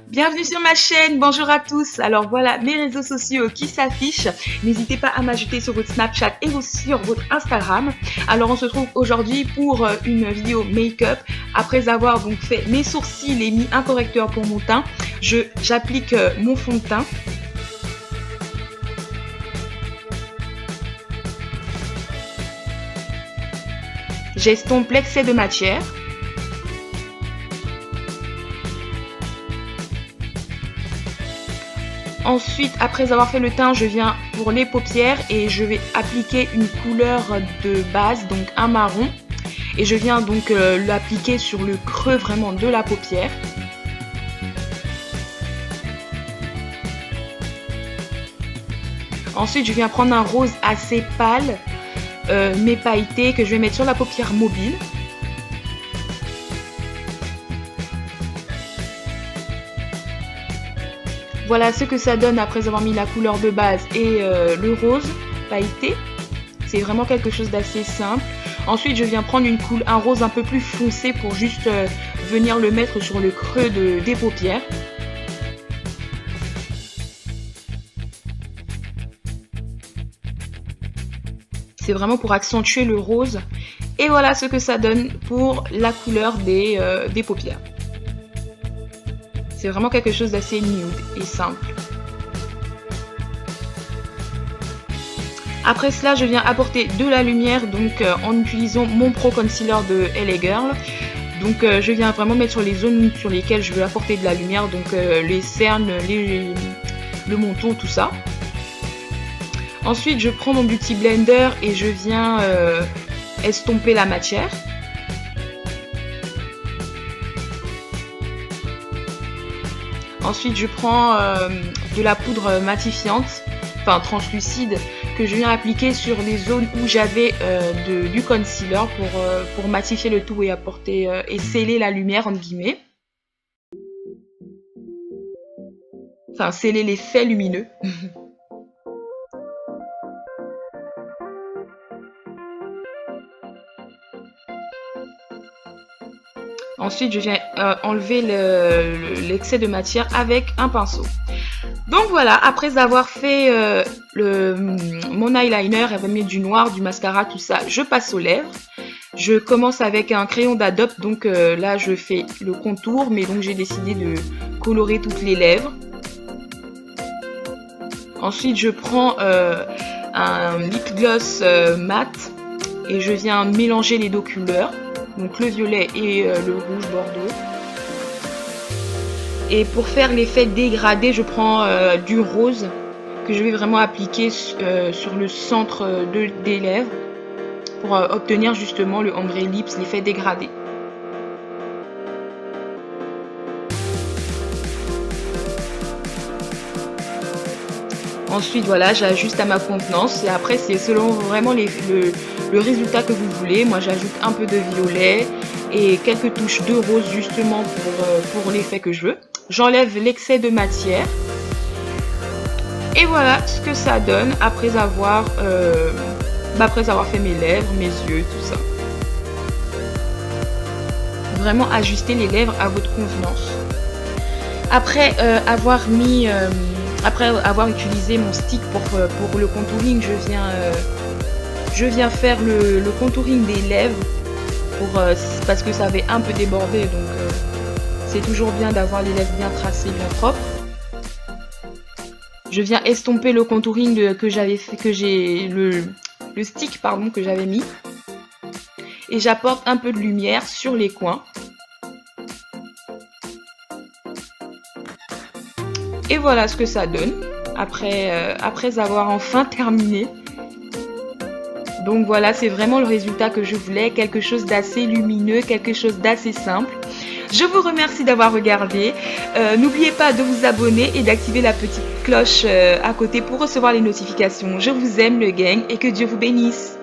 Bienvenue sur ma chaîne, bonjour à tous. Alors voilà mes réseaux sociaux qui s'affichent. N'hésitez pas à m'ajouter sur votre Snapchat et aussi sur votre Instagram. Alors on se retrouve aujourd'hui pour une vidéo make-up. Après avoir donc fait mes sourcils et mis un correcteur pour mon teint, j'applique mon fond de teint. J'estompe l'excès de matière. Ensuite, après avoir fait le teint, je viens pour les paupières et je vais appliquer une couleur de base, donc un marron. Et je viens donc l'appliquer sur le creux vraiment de la paupière. Ensuite, je viens prendre un rose assez pâle, mais pailleté, que je vais mettre sur la paupière mobile. Voilà ce que ça donne après avoir mis la couleur de base et le rose pailleté. C'est vraiment quelque chose d'assez simple. Ensuite, je viens prendre un rose un peu plus foncé pour juste venir le mettre sur le creux des paupières. C'est vraiment pour accentuer le rose. Et voilà ce que ça donne pour la couleur des paupières. C'est vraiment quelque chose d'assez nude et simple. Après cela, je viens apporter de la lumière donc en utilisant mon Pro Concealer de LA Girl. Donc je viens vraiment mettre sur les zones sur lesquelles je veux apporter de la lumière, donc les cernes, le menton, tout ça. Ensuite, je prends mon Beauty Blender et je viens estomper la matière. Ensuite, je prends de la poudre matifiante, enfin translucide, que je viens appliquer sur les zones où j'avais du concealer pour matifier le tout et apporter et sceller la lumière entre guillemets. Enfin, sceller l'effet lumineux. Ensuite, je viens enlever l'excès de matière avec un pinceau. Donc voilà, après avoir fait mon eyeliner, avoir mis du noir, du mascara, tout ça, je passe aux lèvres. Je commence avec un crayon d'Adobe, donc là je fais le contour, mais donc j'ai décidé de colorer toutes les lèvres. Ensuite, je prends un lip gloss mat et je viens mélanger les deux couleurs. Donc le violet et le rouge bordeaux. Et pour faire l'effet dégradé, je prends du rose que je vais vraiment appliquer sur le centre des lèvres pour obtenir justement le ombre lips, l'effet dégradé. Ensuite, voilà, j'ajuste à ma convenance et après c'est selon vraiment le résultat que vous voulez. Moi, j'ajoute un peu de violet et quelques touches de rose justement pour l'effet que je veux. J'enlève l'excès de matière et voilà ce que ça donne après avoir fait mes lèvres, mes yeux, tout ça. Vraiment ajuster les lèvres à votre convenance. Après avoir utilisé mon stick pour le contouring, je viens faire le contouring des lèvres parce que ça avait un peu débordé, donc c'est toujours bien d'avoir les lèvres bien tracées, bien propres. Je viens estomper le contouring le stick pardon, que j'avais mis et j'apporte un peu de lumière sur les coins. Et voilà ce que ça donne après avoir enfin terminé. Donc voilà, c'est vraiment le résultat que je voulais, quelque chose d'assez lumineux, quelque chose d'assez simple. Je vous remercie d'avoir regardé. N'oubliez pas de vous abonner et d'activer la petite cloche à côté pour recevoir les notifications. Je vous aime le gang et que Dieu vous bénisse.